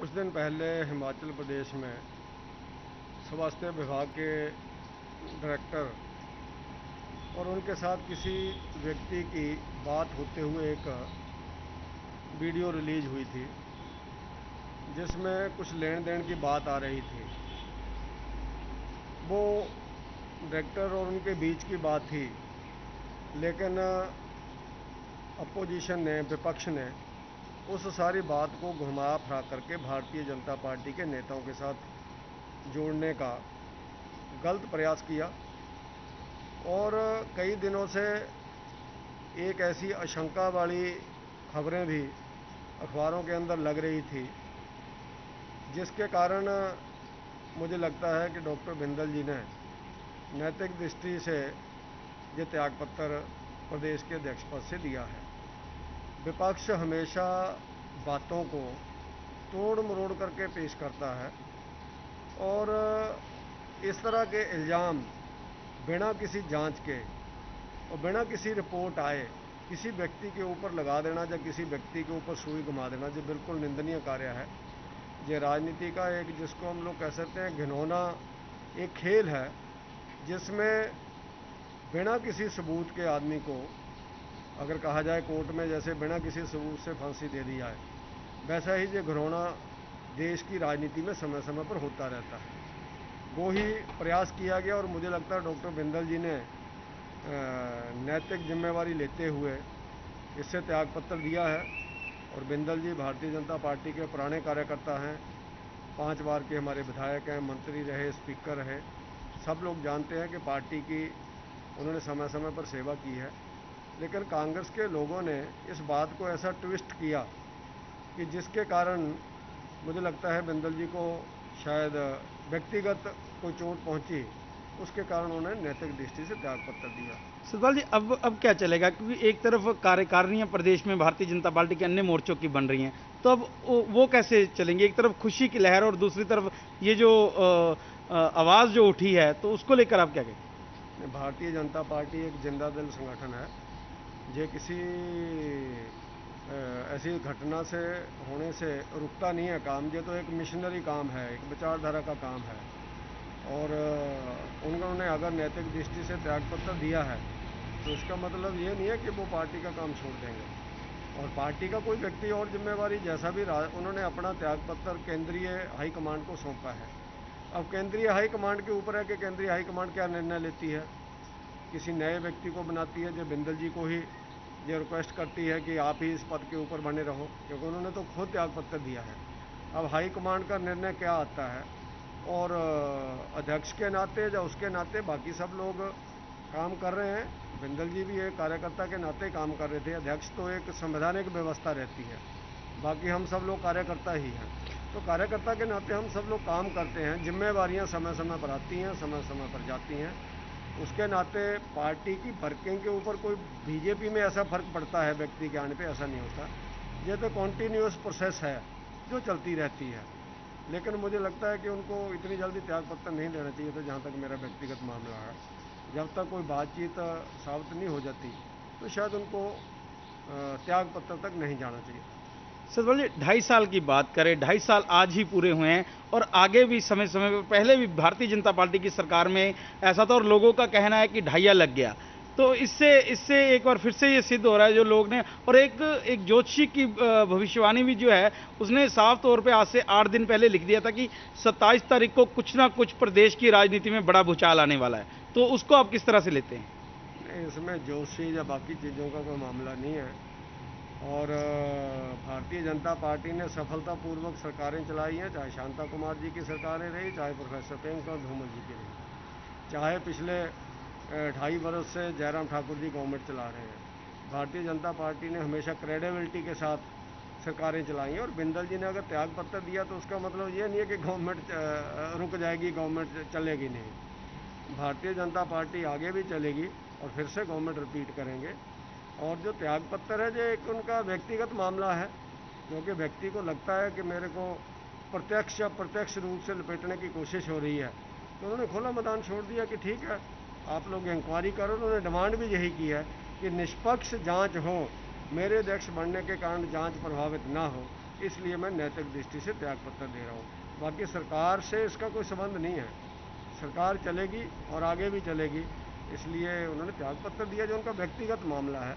कुछ दिन पहले हिमाचल प्रदेश में स्वास्थ्य विभाग के डायरेक्टर और उनके साथ किसी व्यक्ति की बात होते हुए एक वीडियो रिलीज हुई थी, जिसमें कुछ लेन देन की बात आ रही थी। वो डायरेक्टर और उनके बीच की बात थी, लेकिन अपोजिशन ने, विपक्ष ने उस सारी बात को घुमा फिरा करके भारतीय जनता पार्टी के नेताओं के साथ जोड़ने का गलत प्रयास किया। और कई दिनों से एक ऐसी आशंका वाली खबरें भी अखबारों के अंदर लग रही थी, जिसके कारण मुझे लगता है कि डॉक्टर बिंदल जी ने नैतिक दृष्टि से ये त्यागपत्र प्रदेश के अध्यक्ष पद से दिया है। विपक्ष हमेशा बातों को तोड़ मरोड़ करके पेश करता है और इस तरह के इल्ज़ाम बिना किसी जांच के और बिना किसी रिपोर्ट आए किसी व्यक्ति के ऊपर लगा देना या किसी व्यक्ति के ऊपर सुई घुमा देना, जो बिल्कुल निंदनीय कार्य है। ये राजनीति का एक, जिसको हम लोग कह सकते हैं, घिनौना एक खेल है, जिसमें बिना किसी सबूत के आदमी को, अगर कहा जाए कोर्ट में जैसे बिना किसी सबूत से फांसी दे दी जाए, वैसा ही ये घिनौना देश की राजनीति में समय समय पर होता रहता है। वो ही प्रयास किया गया और मुझे लगता है डॉक्टर बिंदल जी ने नैतिक जिम्मेवारी लेते हुए इससे त्यागपत्र दिया है। और बिंदल जी भारतीय जनता पार्टी के पुराने कार्यकर्ता हैं, 5 बार के हमारे विधायक हैं, मंत्री रहे, स्पीकर रहे। सब लोग जानते हैं कि पार्टी की उन्होंने समय समय पर सेवा की है। लेकिन कांग्रेस के लोगों ने इस बात को ऐसा ट्विस्ट किया कि जिसके कारण मुझे लगता है बिंदल जी को शायद व्यक्तिगत कोई चोट पहुंची, उसके कारण उन्होंने नैतिक दृष्टि से त्यागपत्र दिया। सतपाल जी, अब क्या चलेगा? क्योंकि एक तरफ कार्यकारिणियां प्रदेश में भारतीय जनता पार्टी के अन्य मोर्चों की बन रही हैं, तो अब वो कैसे चलेंगे? एक तरफ खुशी की लहर और दूसरी तरफ ये जो आवाज़ जो उठी है, तो उसको लेकर आप क्या कहेंगे? भारतीय जनता पार्टी एक जिंदा दिल संगठन है। ये किसी ऐसी घटना से होने से रुकता नहीं है काम। ये तो एक मिशनरी काम है, एक विचारधारा का काम है। और उन्होंने अगर नैतिक दृष्टि से त्यागपत्र दिया है तो इसका मतलब ये नहीं है कि वो पार्टी का काम छोड़ देंगे। और पार्टी का कोई व्यक्ति और जिम्मेवारी जैसा भी उन्होंने अपना त्यागपत्र केंद्रीय हाईकमांड को सौंपा है। अब केंद्रीय हाईकमांड के ऊपर है कि केंद्रीय हाईकमांड क्या निर्णय लेती है। किसी नए व्यक्ति को बनाती है, जो बिंदल जी को ही ये रिक्वेस्ट करती है कि आप ही इस पद के ऊपर बने रहो, क्योंकि उन्होंने तो खुद त्यागपत्र दिया है। अब हाईकमांड का निर्णय क्या आता है, और अध्यक्ष के नाते या उसके नाते बाकी सब लोग काम कर रहे हैं। बिंदल जी भी एक कार्यकर्ता के नाते काम कर रहे थे। अध्यक्ष तो एक संवैधानिक व्यवस्था रहती है, बाकी हम सब लोग कार्यकर्ता ही हैं। तो कार्यकर्ता के नाते हम सब लोग काम करते हैं। जिम्मेवारियां समय समय पर आती हैं, समय समय पर जाती हैं। उसके नाते पार्टी की वर्किंग के ऊपर कोई बीजेपी में ऐसा फर्क पड़ता है व्यक्ति के आने पे, ऐसा नहीं होता। ये तो कॉन्टीन्यूअस प्रोसेस है जो चलती रहती है। लेकिन मुझे लगता है कि उनको इतनी जल्दी त्यागपत्र नहीं देना चाहिए था। जहाँ तक मेरा व्यक्तिगत मामला है, जब तक कोई बातचीत साबित नहीं हो जाती तो शायद उनको त्यागपत्र तक नहीं जाना चाहिए था। सतपाल जी, 2.5 साल की बात करें, 2.5 साल आज ही पूरे हुए हैं और आगे भी समय समय पर, पहले भी भारतीय जनता पार्टी की सरकार में ऐसा था और लोगों का कहना है कि ढाइया लग गया। तो इससे एक बार फिर से ये सिद्ध हो रहा है जो लोग ने, और एक ज्योतिषी की भविष्यवाणी भी जो है उसने साफ तौर पे आज से 8 दिन पहले लिख दिया था कि 27 तारीख को कुछ ना कुछ प्रदेश की राजनीति में बड़ा भूचाल आने वाला है। तो उसको आप किस तरह से लेते हैं? नहीं, इसमें ज्योतिषी या बाकी चीज़ों का कोई मामला नहीं है। और भारतीय जनता पार्टी ने सफलतापूर्वक सरकारें चलाई हैं, चाहे शांता कुमार जी की सरकारें रही, चाहे प्रोफेसर प्रेम कुमार धूमल जी की रही, चाहे पिछले 2.5 वर्ष से जयराम ठाकुर जी गवर्नमेंट चला रहे हैं। भारतीय जनता पार्टी ने हमेशा क्रेडिबिलिटी के साथ सरकारें चलाई हैं। और बिंदल जी ने अगर त्यागपत्र दिया तो उसका मतलब ये नहीं है कि गवर्नमेंट रुक जाएगी, गवर्नमेंट चलेगी नहीं। भारतीय जनता पार्टी आगे भी चलेगी और फिर से गवर्नमेंट रिपीट करेंगे। और जो त्यागपत्र है, जो एक उनका व्यक्तिगत मामला है, क्योंकि व्यक्ति को लगता है कि मेरे को प्रत्यक्ष या अप्रत्यक्ष रूप से लपेटने की कोशिश हो रही है, तो उन्होंने खुला मैदान छोड़ दिया कि ठीक है, आप लोग इंक्वायरी करो। उन्होंने डिमांड भी यही की है कि निष्पक्ष जांच हो, मेरे अध्यक्ष बनने के कारण जांच प्रभावित ना हो। इसलिए मैं नैतिक दृष्टि से त्यागपत्र दे रहा हूँ। बाकी सरकार से इसका कोई संबंध नहीं है, सरकार चलेगी और आगे भी चलेगी, इसलिए उन्होंने त्यागपत्र दिया, जो उनका व्यक्तिगत मामला है।